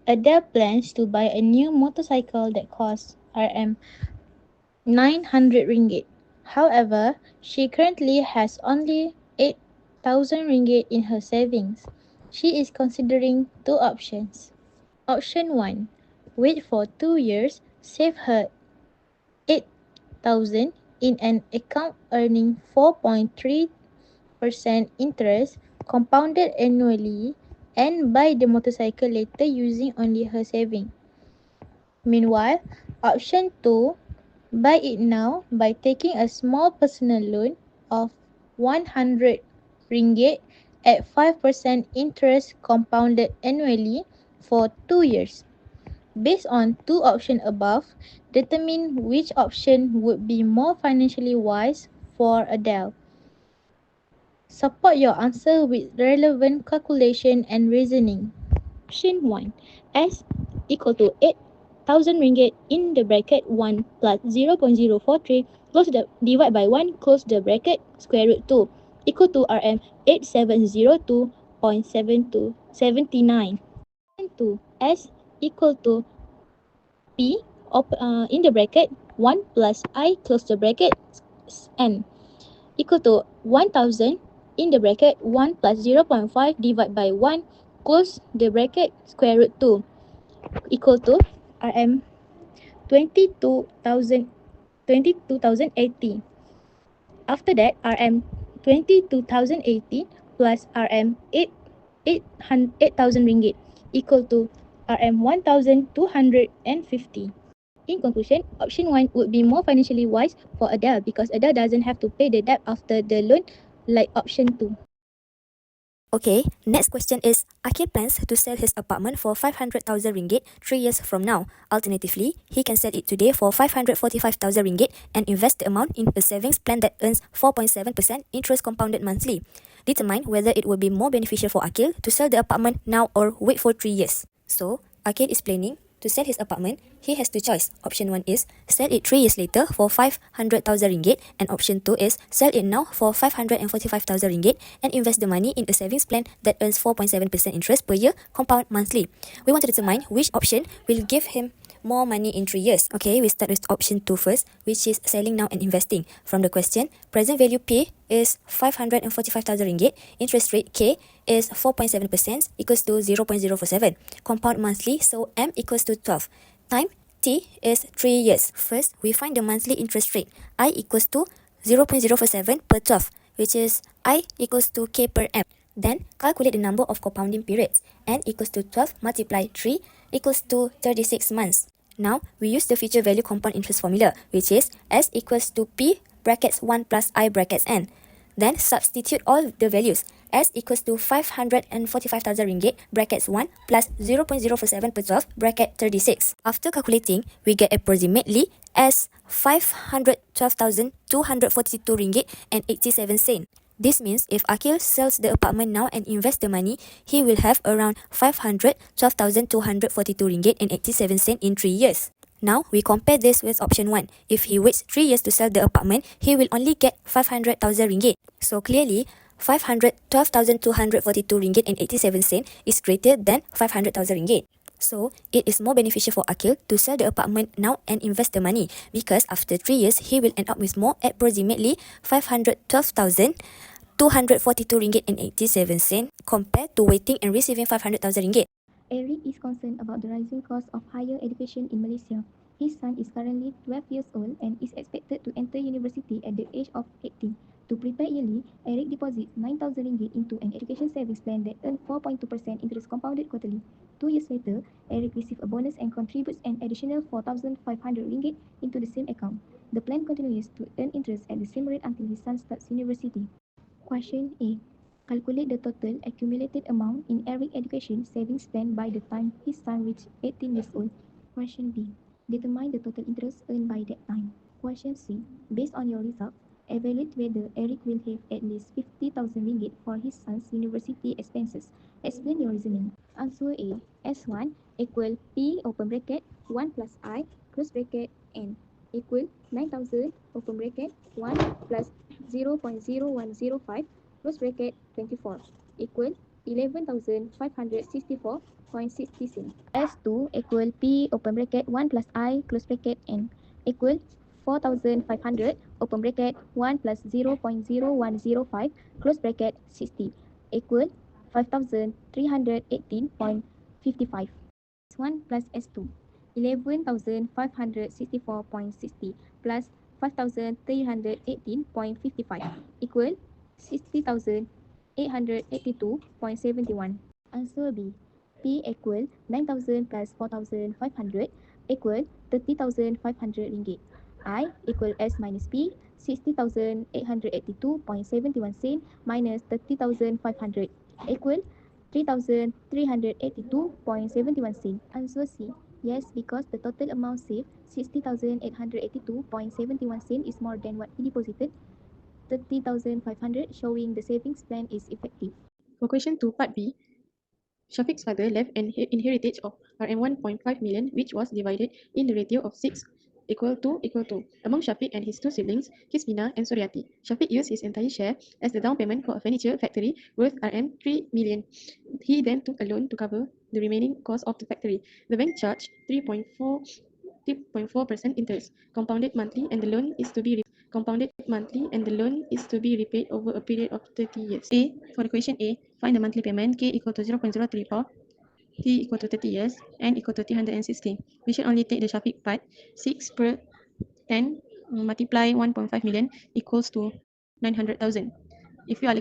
Adele plans to buy a new motorcycle that costs Rm 900 ringgit. However, she currently has only 8,000 ringgit in her savings. She is considering two options. Option 1. Wait for 2 years, save her 8,000 in an account earning 4.3% interest compounded annually and buy the motorcycle later using only her saving. Meanwhile, option 2, buy it now by taking a small personal loan of 100 ringgit at 5% interest compounded annually for 2 years. Based on two options above, determine which option would be more financially wise for Adele. Support your answer with relevant calculation and reasoning. Option 1. S equal to 8,000 ringgit in the bracket 1 plus 0.043 close the divide by 1 close the bracket square root 2 equal to Rm 8702.79. Option 2. S equal to P in the bracket 1 plus I close the bracket N equal to 1000 in the bracket 1 plus 0.5 divided by 1 close the bracket square root 2 equal to Rm 22,080. After that, Rm 22,080 plus Rm 8,000 ringgit equal to Rm 1,250. In conclusion, option 1 would be more financially wise for Adele because Adele doesn't have to pay the debt after the loan like option 2. Okay, next question is, Akil plans to sell his apartment for 500,000 ringgit 3 years from now. Alternatively, he can sell it today for 545,000 ringgit and invest the amount in a savings plan that earns 4.7% interest compounded monthly. Determine whether it will be more beneficial for Akil to sell the apartment now or wait for 3 years. So, Akil is planning to sell his apartment. He has two choices. Option 1 is sell it 3 years later for 500,000 ringgit and option 2 is sell it now for 545,000 ringgit and invest the money in a savings plan that earns 4.7% interest per year compound monthly. We want to determine which option will give him more money in 3 years. Okay, we start with option 2 first, which is selling now and investing. From the question, present value P is 545,000 ringgit, interest rate K is 4.7% equals to 0.047, compound monthly, so M equals to 12. Time T is 3 years. First, we find the monthly interest rate. I equals to 0.047 per 12, which is I equals to K per M. Then, calculate the number of compounding periods. N equals to 12 multiply 3 equals to 36 months. Now, we use the future value compound interest formula, which is S equals to P brackets 1 plus I brackets N. Then, substitute all the values. S equals to 545,000 ringgit brackets 1 plus 0.047 per 12 bracket 36. After calculating, we get approximately as 512,242 ringgit and 87 cent. This means if Akil sells the apartment now and invests the money, he will have around 512,242 ringgit and 87 cent in 3 years. Now, we compare this with option 1. If he waits 3 years to sell the apartment, he will only get 500,000 ringgit. So clearly, 512,242 ringgit and 87 cent is greater than 500,000 ringgit. So, it is more beneficial for Akil to sell the apartment now and invest the money because after 3 years, he will end up with more approximately 512,242 ringgit and 87 cent compared to waiting and receiving 500,000 ringgit. Eric is concerned about the rising cost of higher education in Malaysia. His son is currently 12 years old and is expected to enter university at the age of 18. To prepare yearly, Eric deposits 9,000 ringgit into an education savings plan that earns 4.2% interest compounded quarterly. 2 years later, Eric receives a bonus and contributes an additional 4,500 ringgit into the same account. The plan continues to earn interest at the same rate until his son starts university. Question A. Calculate the total accumulated amount in Eric education savings plan by the time his son reaches 18 years old. Question B. Determine the total interest earned by that time. Question C. Based on your results, evaluate whether Eric will have at least 50,000 ringgit for his son's university expenses. Explain your reasoning. Answer A. S1 equal P open bracket 1 plus I close bracket N equal 9,000 open bracket 1 plus 0.0105 close bracket 24 equal 11,564.60 cents. S2 equal P open bracket 1 plus I close bracket N equal 4,500 open bracket 1 plus 0.0105 close bracket 60 equal 5,318.55. S1 plus S2 11,564.60 plus 5,318.55 equal 60,882.71. Answer B. P equal 9,000 plus 4,500 equal 30,500 ringgit. I equal S minus P 60,882.71 sen minus 30,500 equal 3,382.71 sen. Answer C. Yes, because the total amount saved 60,882.71 sen is more than what he deposited. 30,500 showing the savings plan is effective. For question 2, part B, Shafiq's father left an inheritance of Rm 1.5 million, which was divided in the ratio of 6 equal to among Shafiq and his two siblings, Kismina and Suryati. Shafiq used his entire share as the down payment for a furniture factory worth Rm 3 million. He then took a loan to cover the remaining cost of the factory. The bank charged 3.4% interest, compounded monthly, and the loan is to be repaid over a period of 30 years. For the question A, find the monthly payment K equal to 0.034, T equal to 30 years, N equal to 360. We should only take the Shafiq part. 6 per 10 multiply 1.5 million equals to 900,000. If you are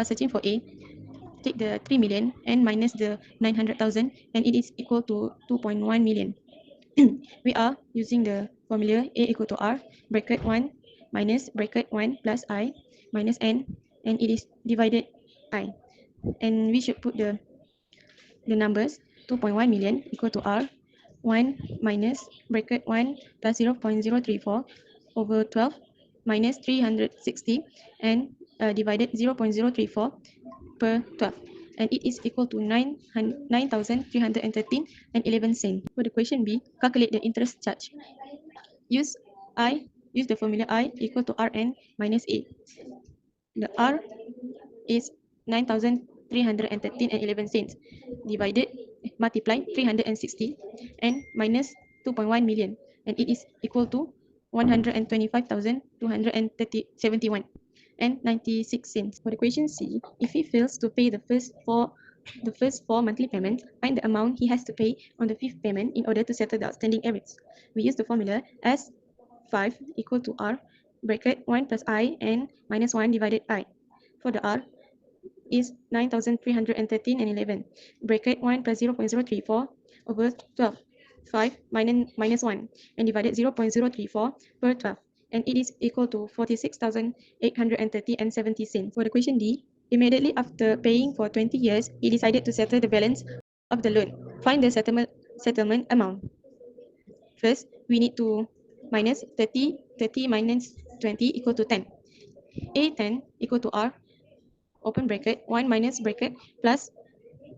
searching for A, take the 3 million and minus the 900,000 and it is equal to 2.1 million. We are using the formula A equal to R bracket 1 minus bracket 1 plus I minus N, and it is divided I. And we should put the numbers 2.1 million equal to R 1 minus bracket 1 plus 0.034 over 12 minus 360 and divided 0.034 per 12, and it is equal to 9,313 and 11 cents. For the question B, calculate the interest charge. Use the formula I equal to Rn minus A. The R is 9,313 and 11 cents divided multiply 360 and minus 2.1 million, and it is equal to 125,271 and 96 cents. For the question C, if he fails to pay the first four monthly payments, find the amount he has to pay on the fifth payment in order to settle the outstanding arrears. We use the formula as 5 equal to R bracket 1 plus I and minus 1 divided I. For the R is 9,313 and 11 bracket 1 plus 0.034 over 12, 5 minus 1 and divided 0.034 per 12, and it is equal to 46,830 and 70 cents. For the question D, immediately after paying for 20 years, he decided to settle the balance of the loan. Find the settlement amount. First, we need to minus 30 minus 20 equal to 10. A 10 equal to R open bracket 1 minus bracket plus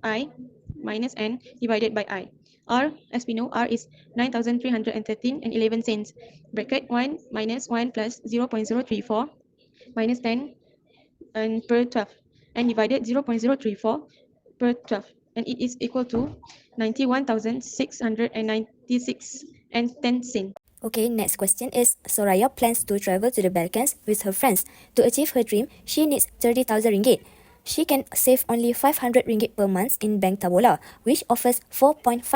I minus N divided by I. R, as we know, R is 9,313 and 11 cents. Bracket 1 minus 1 plus 0.034 minus 10 and per 12 and divided 0.034 per 12, and it is equal to 91,696 and 10 cents. Okay, next question is Soraya plans to travel to the Balkans with her friends. To achieve her dream, she needs 30,000 ringgit. She can save only 500 ringgit per month in Bank Tabola, which offers 4.5%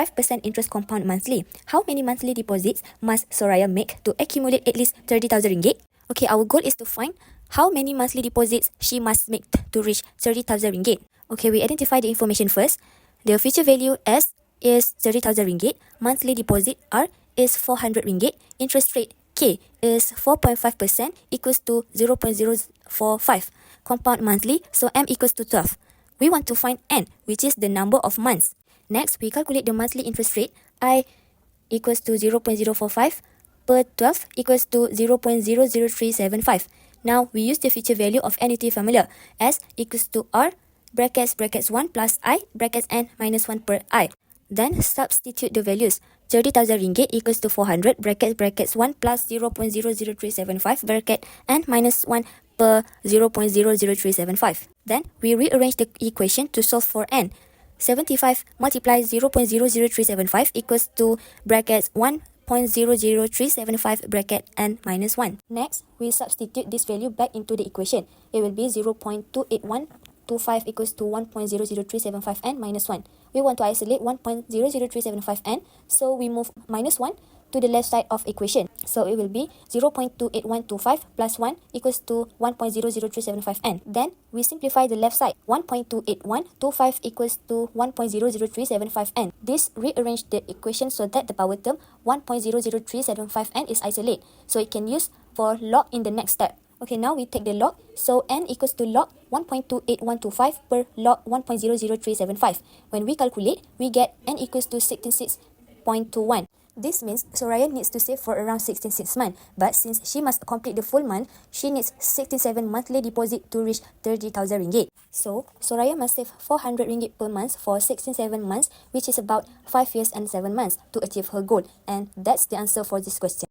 interest compound monthly. How many monthly deposits must Soraya make to accumulate at least 30,000 ringgit? Okay, our goal is to find how many monthly deposits she must make to reach 30,000 ringgit. Okay, we identify the information first. The future value S is 30,000 ringgit. Monthly deposit R is 400 ringgit. Interest rate K is 4.5% equals to 0.045. Compound monthly, so M equals to 12. We want to find N, which is the number of months. Next, we calculate the monthly interest rate. I equals to 0.045 per 12 equals to 0.00375. Now, we use the future value of annuity formula. S equals to R brackets 1 plus I brackets N minus 1 per I. Then substitute the values. 30,000 ringgit equals to 400 brackets 1 plus 0.00375 bracket N minus 1 per 0.00375. Then we rearrange the equation to solve for n. 75 multiplies 0.00375 equals to brackets 1.00375 bracket n minus 1. Next, we substitute this value back into the equation. It will be 0.28125 equals to 1.00375 n minus 1. We want to isolate 1.00375 n, so we move minus 1 to the left side of equation. So it will be 0.28125 plus 1 equals to 1.00375 n. Then we simplify the left side. 1.28125 equals to 1.00375 n. This rearrange the equation so that the power term 1.00375 n is isolate. So it can use for log in the next step. Okay, now we take the log. So n equals to log 1.28125 per log 1.00375. When we calculate, we get n equals to 66.21. This means Soraya needs to save for around 16 months, but since she must complete the full month, she needs 67 monthly deposit to reach 30,000 ringgit. So, Soraya must save 400 ringgit per month for 67 months, which is about 5 years and 7 months to achieve her goal. And that's the answer for this question.